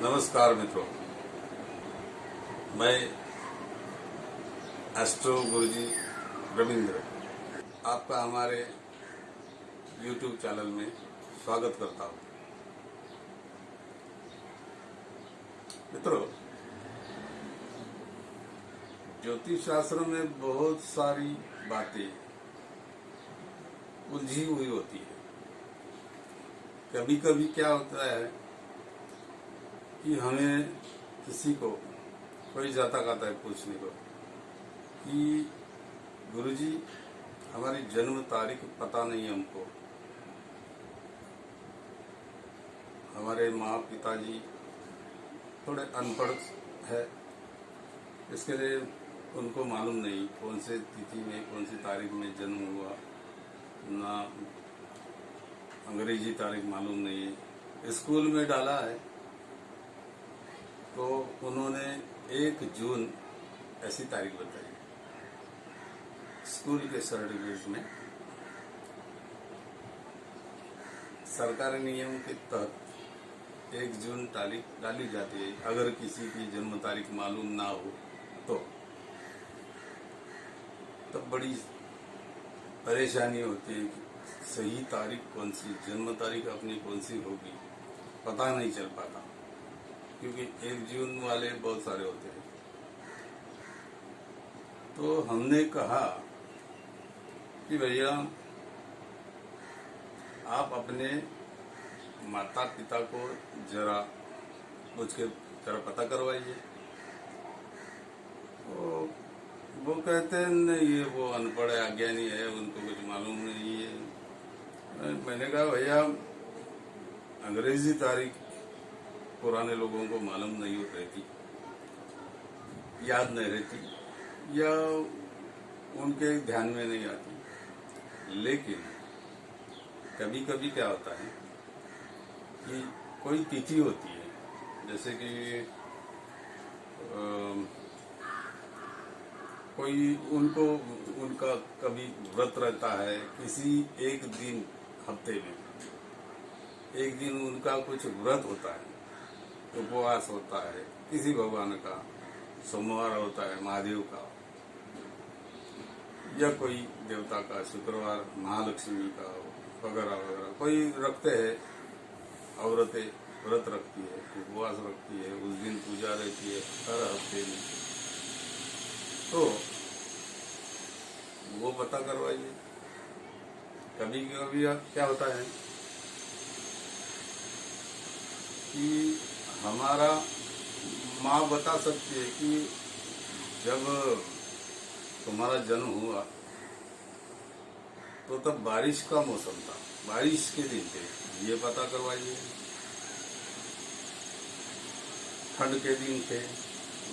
नमस्कार मित्रों, मैं एस्ट्रो गुरुजी रविंद्र आपका हमारे YouTube चैनल में स्वागत करता हूं। मित्रों, ज्योतिष शास्त्र में बहुत सारी बातें उलझी हुई होती है। कभी कभी क्या होता है कि हमें किसी को कोई जाता कहता है पूछने को कि गुरुजी हमारी जन्म तारीख पता नहीं है हमको, हमारे माँ पिताजी थोड़े अनपढ़ है, इसके लिए उनको मालूम नहीं कौन से तिथि में कौन सी तारीख में जन्म हुआ, ना अंग्रेजी तारीख मालूम नहीं है। स्कूल में डाला है तो उन्होंने 1 जून ऐसी तारीख बताई स्कूल के सर्टिफिकेट में। सरकारी नियम के तहत 1 जून तारीख डाली जाती है अगर किसी की जन्म तारीख मालूम ना हो तो। तब बड़ी परेशानी होती है कि सही तारीख कौन सी, जन्म तारीख अपनी कौन सी होगी, पता नहीं चल पाता, क्योंकि 1 जून वाले बहुत सारे होते हैं। तो हमने कहा कि भैया आप अपने माता पिता को जरा पूछ के जरा पता करवाइए। तो वो कहते हैं नहीं, ये वो अनपढ़ है, अज्ञानी है, उनको कुछ मालूम नहीं है। मैंने कहा भैया अंग्रेजी तारीख पुराने लोगों को मालूम नहीं हो रहती, याद नहीं रहती, या उनके ध्यान में नहीं आती। लेकिन कभी कभी क्या होता है कि कोई तिथि होती है, जैसे कि कोई उनका कभी व्रत रहता है, किसी एक दिन हफ्ते में एक दिन उनका कुछ व्रत होता है, उपवास होता है किसी भगवान का, सोमवार होता है महादेव का, या कोई देवता का, शुक्रवार महालक्ष्मी का वगैरह वगैरह कोई रखते हैं। औरतें व्रत रखती है, उपवास रखती है, उस दिन पूजा रहती है हर हफ्ते में। तो वो पता करवाइए। कभी कभी क्या होता है कि हमारा माँ बता सकती है कि जब तुम्हारा जन्म हुआ तो तब बारिश का मौसम था, बारिश के दिन थे, ये पता करवाइए। ठंड के दिन थे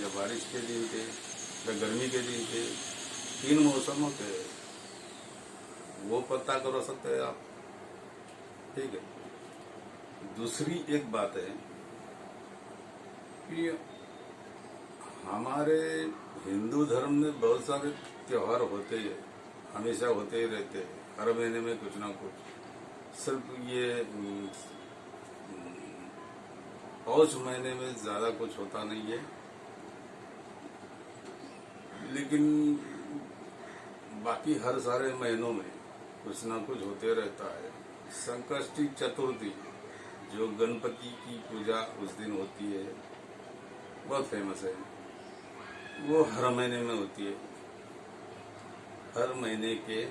या बारिश के दिन थे या गर्मी के दिन थे, 3 मौसम होते हैं, वो पता करवा सकते हैं आप। ठीक है। दूसरी एक बात है कि हमारे हिंदू धर्म में बहुत सारे त्योहार होते हैं, हमेशा होते ही रहते हैं, हर महीने में कुछ ना कुछ। सिर्फ ये पौष महीने में ज्यादा कुछ होता नहीं है, लेकिन बाकी हर सारे महीनों में कुछ ना कुछ होते रहता है। संकष्टी चतुर्थी जो गणपति की पूजा उस दिन होती है, बहुत फेमस है, वो हर महीने में होती है। हर महीने के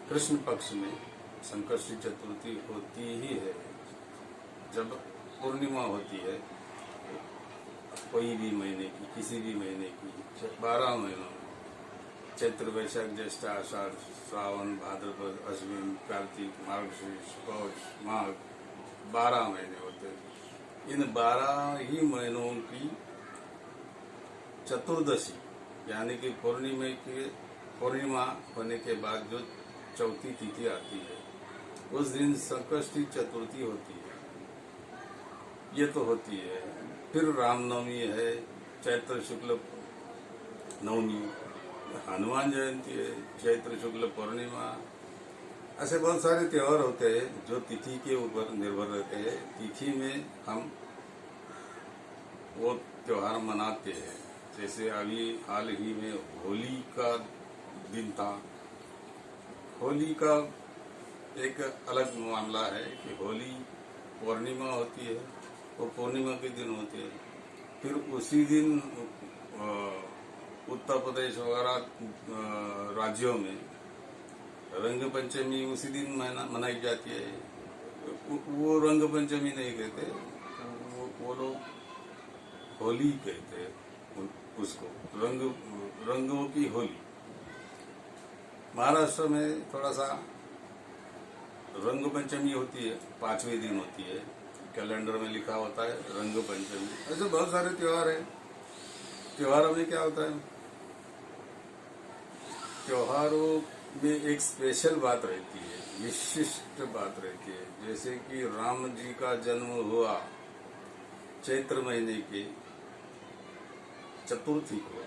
कृष्ण पक्ष में संकष्टी चतुर्थी होती ही है। जब पूर्णिमा होती है कोई भी महीने की, किसी भी महीने की, 12 महीनों में, चैत्र वैशाख ज्येष्ठ आषाढ़ श्रावण भाद्रपद अश्विन कार्तिक मार्गशीर्ष पौष माघ, 12 महीने होते हैं। इन 12 ही महीनों की चतुर्दशी यानी कि पूर्णिमा होने के बाद जो चौथी तिथि आती है, उस दिन संकष्टी चतुर्थी होती है। ये तो होती है। फिर रामनवमी है, चैत्र शुक्ल नवमी, हनुमान जयंती है, चैत्र शुक्ल पूर्णिमा, ऐसे बहुत सारे त्योहार होते हैं जो तिथि के ऊपर निर्भर रहते हैं। तिथि में हम वो त्योहार मनाते हैं। जैसे अभी हाल ही में होली का दिन था। होली का एक अलग मामला है कि होली पूर्णिमा होती है, वो पूर्णिमा के दिन होती है। फिर उसी दिन उत्तर प्रदेश वगैरह राज्यों में रंग पंचमी उसी दिन मनाई जाती है। वो रंग पंचमी नहीं कहते, वो लोग होली कहते हैं उसको, रंगों की होली। महाराष्ट्र में थोड़ा सा रंग पंचमी होती है, 5वें दिन होती है, कैलेंडर में लिखा होता है रंग पंचमी। ऐसे बहुत सारे त्योहार हैं। त्योहारों में क्या होता है, त्योहारों में एक स्पेशल बात रहती है, विशिष्ट बात रहती है। जैसे कि राम जी का जन्म हुआ चैत्र महीने के चतुर्थी को,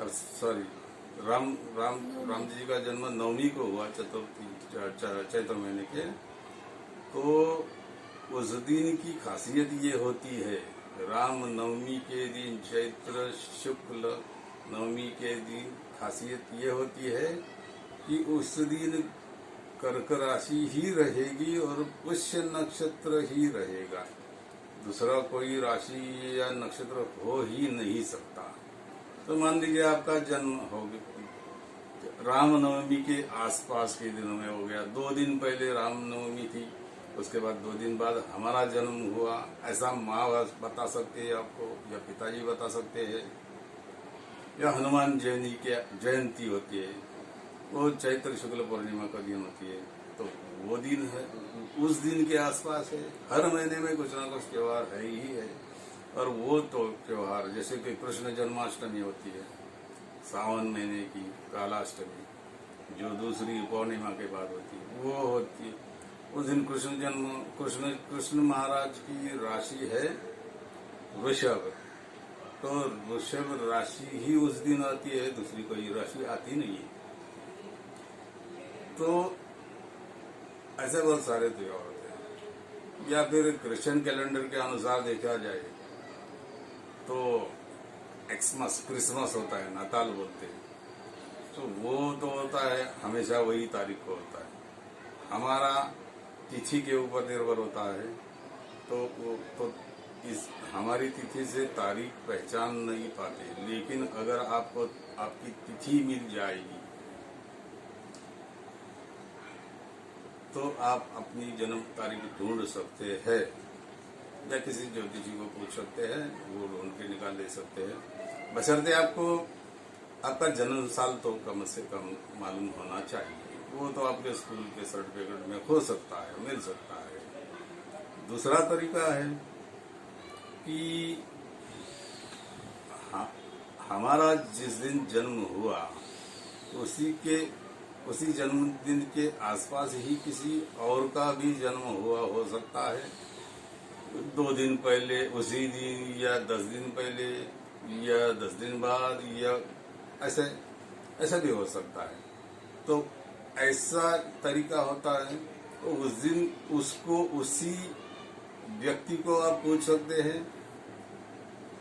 सॉरी राम जी का जन्म नवमी को हुआ, चतुर्थी चैत्र महीने के। तो उस दिन की खासियत ये होती है, राम नवमी के दिन, चैत्र शुक्ल नवमी के दिन खासियत ये होती है कि उस दिन कर्क राशि ही रहेगी और पुष्य नक्षत्र ही रहेगा। दूसरा कोई राशि या नक्षत्र हो ही नहीं सकता। तो मान लीजिए आपका जन्म हो गया रामनवमी के आसपास के दिनों में हो गया, 2 दिन पहले रामनवमी थी, उसके बाद 2 दिन बाद हमारा जन्म हुआ, ऐसा माँ बता सकते हैं आपको, या पिताजी बता सकते हैं, या हनुमान जयंती होती है, वो चैत्र शुक्ल पूर्णिमा का दिन होती है। तो वो दिन है, उस दिन के आसपास है। हर महीने में कुछ ना कुछ त्योहार है ही है। और वो तो त्योहार जैसे कि कृष्ण जन्माष्टमी होती है सावन महीने की, कालाष्टमी जो दूसरी पूर्णिमा के बाद होती है वो होती है। उस दिन कृष्ण महाराज की राशि है वृषभ। तो वृषभ राशि ही उस दिन आती है, दूसरी कोई राशि आती नहीं है। तो ऐसे बहुत सारे त्योहार होते हैं। या फिर क्रिश्चियन कैलेंडर के अनुसार देखा जाए तो क्रिसमस होता है, नाताल बोलते हैं। तो वो तो होता है हमेशा वही तारीख को होता है, हमारा तिथि के ऊपर निर्भर होता है। तो इस हमारी तिथि से तारीख पहचान नहीं पाते, लेकिन अगर आपको आपकी तिथि मिल जाएगी तो आप अपनी जन्म तारीख ढूंढ सकते हैं, या किसी ज्योतिषी को पूछ सकते हैं, वो ढूंढ के निकाल ले सकते हैं। बशर्ते आपको आपका जन्म साल तो कम से कम मालूम होना चाहिए। वो तो आपके स्कूल के सर्टिफिकेट में हो सकता है, मिल सकता है। दूसरा तरीका है कि हमारा जिस दिन जन्म हुआ उसी जन्मदिन के आसपास ही किसी और का भी जन्म हुआ हो सकता है, 2 दिन पहले, उसी दिन, या 10 दिन पहले, या 10 दिन बाद, या ऐसा भी हो सकता है। तो ऐसा तरीका होता है। तो उस दिन उसको, उसी व्यक्ति को आप पूछ सकते हैं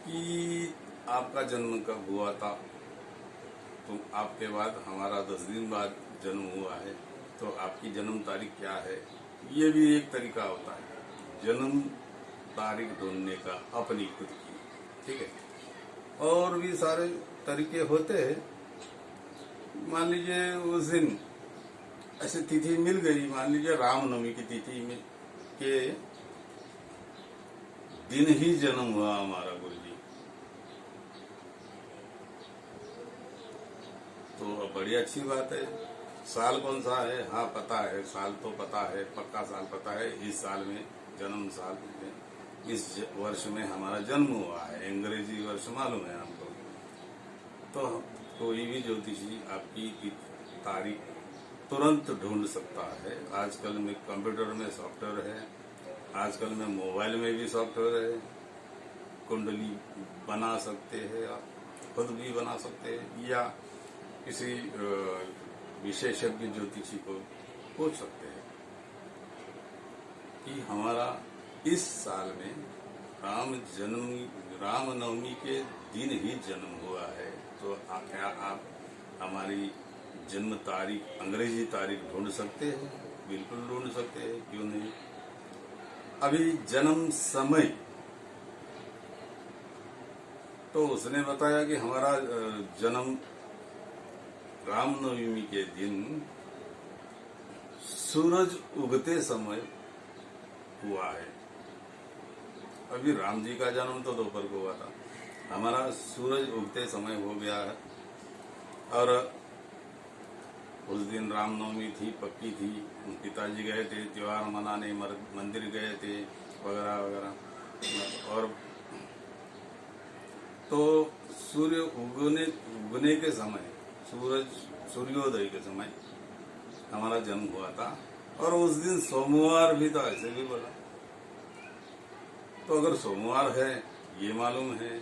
कि आपका जन्म कब हुआ था। तो आपके बाद हमारा 10 दिन बाद जन्म हुआ है, तो आपकी जन्म तारीख क्या है। ये भी एक तरीका होता है जन्म तारीख ढूंढने का, अपनी खुद की। ठीक है, और भी सारे तरीके होते हैं। मान लीजिए उस दिन ऐसी तिथि मिल गई, मान लीजिए रामनवमी की तिथि में के दिन ही जन्म हुआ हमारा गुरु जी, तो बड़ी अच्छी बात है। साल कौन सा है, हाँ पता है, साल तो पता है, पक्का साल पता है। इस साल में जन्म साल में, इस वर्ष में हमारा जन्म हुआ है, अंग्रेजी वर्ष मालूम है हमको। तो कोई भी ज्योतिषी आपकी तारीख तुरंत ढूंढ सकता है। आजकल में कंप्यूटर में सॉफ्टवेयर है, आजकल में मोबाइल में भी सॉफ्टवेयर है, कुंडली बना सकते हैं, आप खुद भी बना सकते हैं, या किसी विशेषज्ञ ज्योतिषी को पूछ सकते हैं कि हमारा इस साल में रामनवमी के दिन ही जन्म हुआ है, तो क्या आप हमारी जन्म तारीख, अंग्रेजी तारीख ढूंढ सकते हैं? बिल्कुल ढूंढ सकते हैं, क्यों नहीं। अभी जन्म समय तो उसने बताया कि हमारा जन्म रामनवमी के दिन सूरज उगते समय हुआ है। अभी राम जी का जन्म तो दोपहर को हुआ था, हमारा सूरज उगते समय हो गया है। और उस दिन रामनवमी थी, पक्की थी। पिताजी गए थे त्योहार मनाने, मंदिर गए थे वगैरह वगैरह। और तो सूर्य उगने के समय, सूर्योदय के समय हमारा जन्म हुआ था। और उस दिन सोमवार भी था, ऐसे भी बोला। तो अगर सोमवार है ये मालूम है,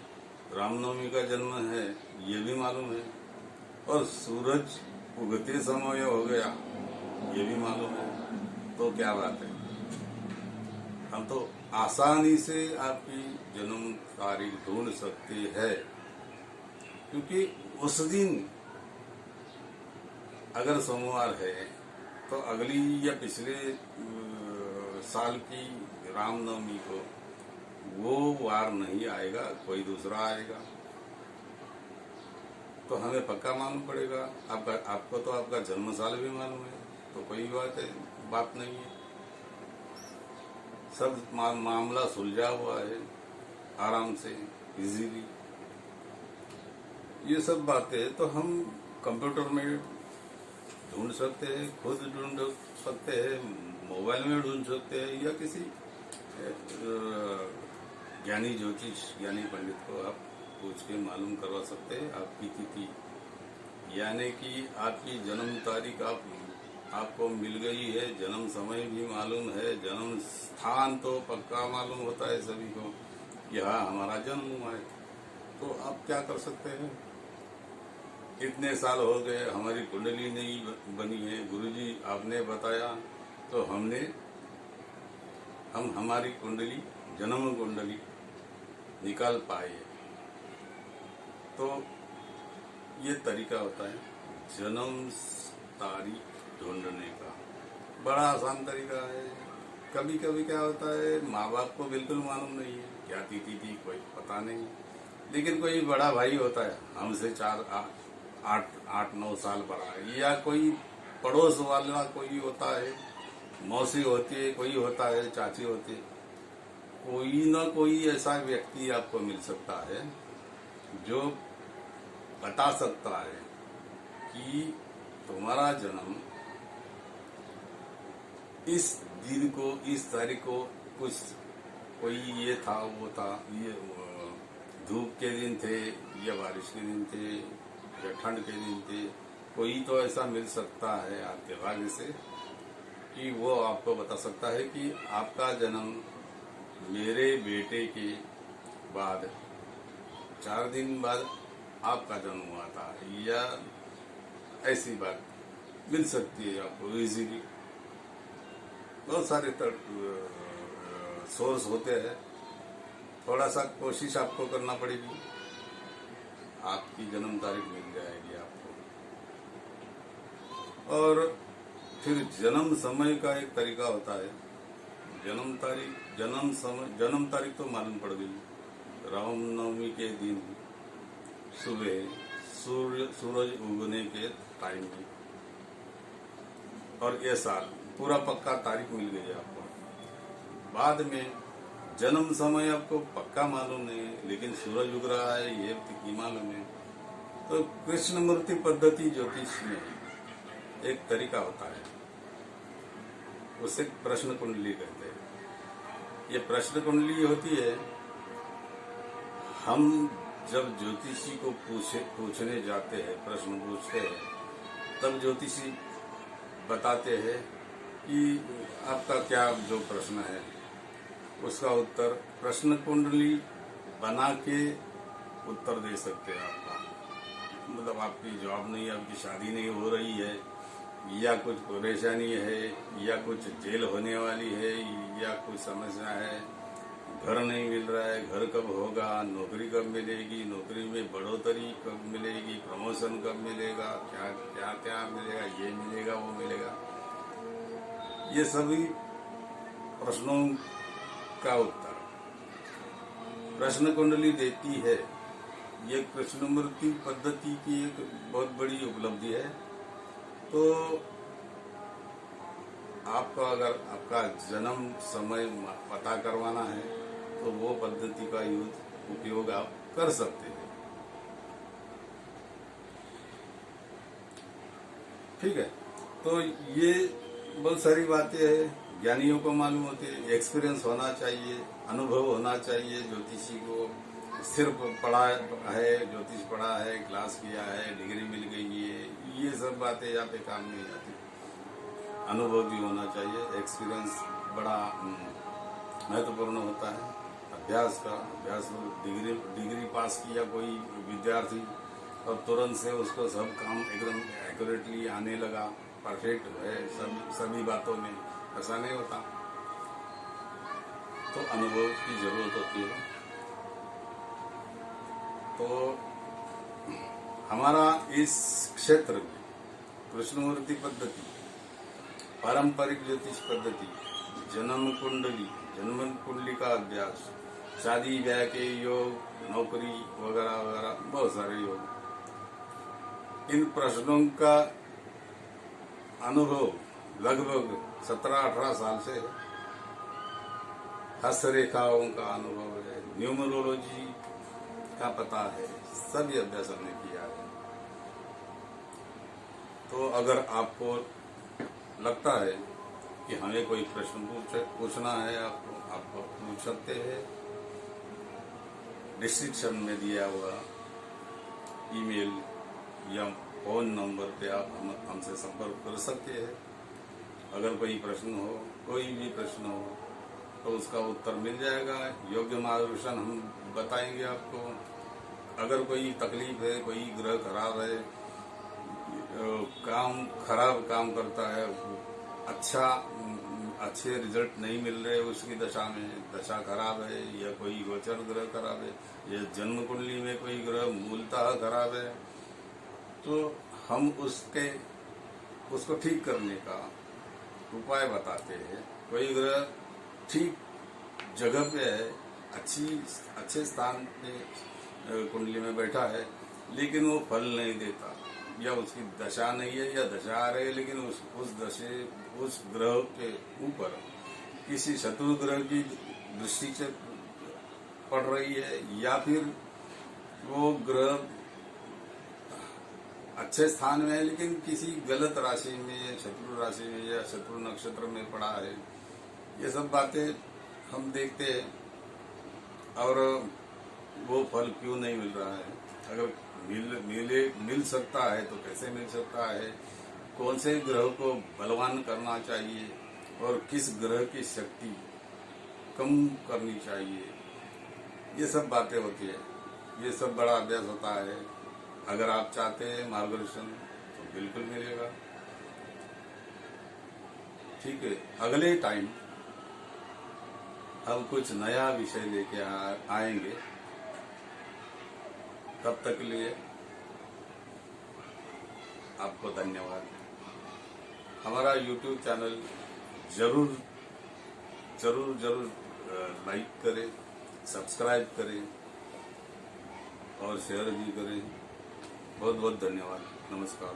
रामनवमी का जन्म है ये भी मालूम है, और सूरज उगते समय हो गया ये भी मालूम है, तो क्या बात है। हम तो आसानी से आपकी जन्म तारीख ढूंढ सकते हैं, क्योंकि उस दिन अगर सोमवार है तो अगली या पिछले साल की रामनवमी को वो वार नहीं आएगा, कोई दूसरा आएगा। तो हमें पक्का मालूम पड़ेगा। आपको तो आपका जन्म साल भी मालूम है, तो कोई बात नहीं है। सब मामला सुलझा हुआ है आराम से, इजीली। ये सब बातें तो हम कंप्यूटर में ढूंढ सकते हैं, खुद ढूंढ सकते हैं, मोबाइल में ढूंढ सकते हैं, या किसी ज्ञानी ज्योतिष, ज्ञानी पंडित को आप पूछ के मालूम करवा सकते हैं आपकी तिथि, यानी कि आपकी जन्म तारीख आपको मिल गई है। जन्म समय भी मालूम है, जन्म स्थान तो पक्का मालूम होता है सभी को, यहाँ हमारा जन्म हुआ है। तो आप क्या कर सकते हैं। इतने साल हो गए, हमारी कुंडली नहीं बनी है, गुरुजी आपने बताया तो हम हमारी कुंडली, जन्म कुंडली निकाल पाए। तो ये तरीका होता है जन्म तारीख ढूंढने का, बड़ा आसान तरीका है। कभी कभी क्या होता है, माँ बाप को बिल्कुल मालूम नहीं है क्या तिथि थी, कोई पता नहीं, लेकिन कोई बड़ा भाई होता है हमसे 8-9 साल बड़ा है, या कोई पड़ोस वाला कोई होता है, मौसी होती है, कोई होता है, चाची होती है, कोई ना कोई ऐसा व्यक्ति आपको मिल सकता है जो बता सकता है कि तुम्हारा जन्म इस दिन को, इस तारीख को, कोई ये था, वो था, ये धूप के दिन थे या बारिश के दिन थे या ठंड के दिन थे। कोई तो ऐसा मिल सकता है आपके भाग्य से कि वो आपको बता सकता है कि आपका जन्म मेरे बेटे के बाद 4 दिन बाद आपका जन्म हुआ था, या ऐसी बात मिल सकती है आपको इजीली। बहुत सारे सोर्स होते हैं, थोड़ा सा कोशिश आपको करना पड़ेगी, आपकी जन्म तारीख मिल जाएगी आपको। और फिर जन्म समय का एक तरीका होता है। जन्म तारीख तो मालूम पड़ गई। रामनवमी के दिन सुबह सूरज उगने के टाइम में, और ये साल पूरा पक्का तारीख मिल गई आपको। बाद में जन्म समय आपको पक्का मालूम नहीं है, लेकिन सूरज उग रहा है ये तिथि मालूम है। तो कृष्ण मूर्ति पद्धति ज्योतिष में एक तरीका होता है, उसे प्रश्न कुंडली कहते हैं। ये प्रश्न कुंडली होती है, हम जब ज्योतिषी को पूछने जाते हैं, प्रश्न पूछते हैं, तब ज्योतिषी बताते हैं कि आपका क्या जो प्रश्न है उसका उत्तर प्रश्न कुंडली बना के उत्तर दे सकते हैं आपका। मतलब आपकी जॉब नहीं, आपकी शादी नहीं हो रही है, या कुछ परेशानी है, या कुछ जेल होने वाली है, या कुछ समस्या है, घर नहीं मिल रहा है, घर कब होगा, नौकरी कब मिलेगी, नौकरी में बढ़ोतरी कब मिलेगी, प्रमोशन कब मिलेगा, क्या क्या क्या मिलेगा, ये मिलेगा वो मिलेगा, ये सभी प्रश्नों का उत्तर प्रश्न कुंडली देती है। ये कृष्णमूर्ति पद्धति की एक बहुत बड़ी उपलब्धि है। तो आपको अगर आपका जन्म समय पता करवाना है तो वो पद्धति का उपयोग आप कर सकते हैं। ठीक है, तो ये बहुत सारी बातें हैं, ज्ञानियों को मालूम होती है, एक्सपीरियंस होना चाहिए, अनुभव होना चाहिए। ज्योतिषी को सिर्फ पढ़ा है, ज्योतिष पढ़ा है, क्लास किया है, डिग्री मिल गई है, ये सब बातें यहाँ पे काम नहीं आती। अनुभव भी होना चाहिए, एक्सपीरियंस बड़ा महत्वपूर्ण होता है। अभ्यास डिग्री पास किया कोई विद्यार्थी और तुरंत से उसको सब काम एकदम एक्यूरेटली आने लगा, परफेक्ट है सभी बातों में, ऐसा नहीं होता। तो अनुभव की जरूरत होती है। तो हमारा इस क्षेत्र में कृष्णमूर्ति पद्धति, पारंपरिक ज्योतिष पद्धति, जन्म कुंडली का अभ्यास, शादी ब्याह के योग, नौकरी वगैरह वगैरह बहुत सारे योग, इन प्रश्नों का अनुभव लगभग 17-18 साल से है। हस्तरेखाओं का अनुभव है, न्यूमरोलॉजी का पता है, सभी अभ्यास हमने किया है। तो अगर आपको लगता है कि हमें कोई प्रश्न पूछना है, आपको पूछ सकते हैं। डिस्क्रिप्शन में दिया हुआ ईमेल या फोन नंबर पे आप हमसे संपर्क कर सकते हैं। अगर कोई प्रश्न हो, कोई भी प्रश्न हो, तो उसका उत्तर मिल जाएगा। योग्य मार्गदर्शन हम बताएंगे आपको। अगर कोई तकलीफ है, कोई ग्रह खराब है, खराब काम करता है, अच्छे रिजल्ट नहीं मिल रहे उसकी दशा में, दशा खराब है, या कोई गोचर ग्रह खराब है, या जन्म कुंडली में कोई ग्रह मूलतः खराब है, तो हम उसको ठीक करने का उपाय बताते हैं। कोई ग्रह ठीक जगह पे है, अच्छे स्थान पे कुंडली में बैठा है, लेकिन वो फल नहीं देता, या उसकी दशा नहीं है, या दशा आ रही है लेकिन उस ग्रह के ऊपर किसी शत्रु ग्रह की दृष्टि से पड़ रही है, या फिर वो ग्रह अच्छे स्थान में है लेकिन किसी गलत राशि में, शत्रु राशि में या शत्रु नक्षत्र में पड़ा है। ये सब बातें हम देखते हैं। और वो फल क्यों नहीं मिल रहा है, अगर मिल सकता है तो कैसे मिल सकता है, कौन से ग्रह को बलवान करना चाहिए और किस ग्रह की शक्ति कम करनी चाहिए, ये सब बातें होती है। ये सब बड़ा अभ्यास होता है। अगर आप चाहते हैं मार्गदर्शन तो बिल्कुल मिलेगा। ठीक है, अगले टाइम हम कुछ नया विषय लेके आएंगे। तब तक के लिए आपको धन्यवाद। हमारा YouTube चैनल जरूर लाइक करें, सब्सक्राइब करें और शेयर भी करें। बहुत बहुत धन्यवाद। नमस्कार।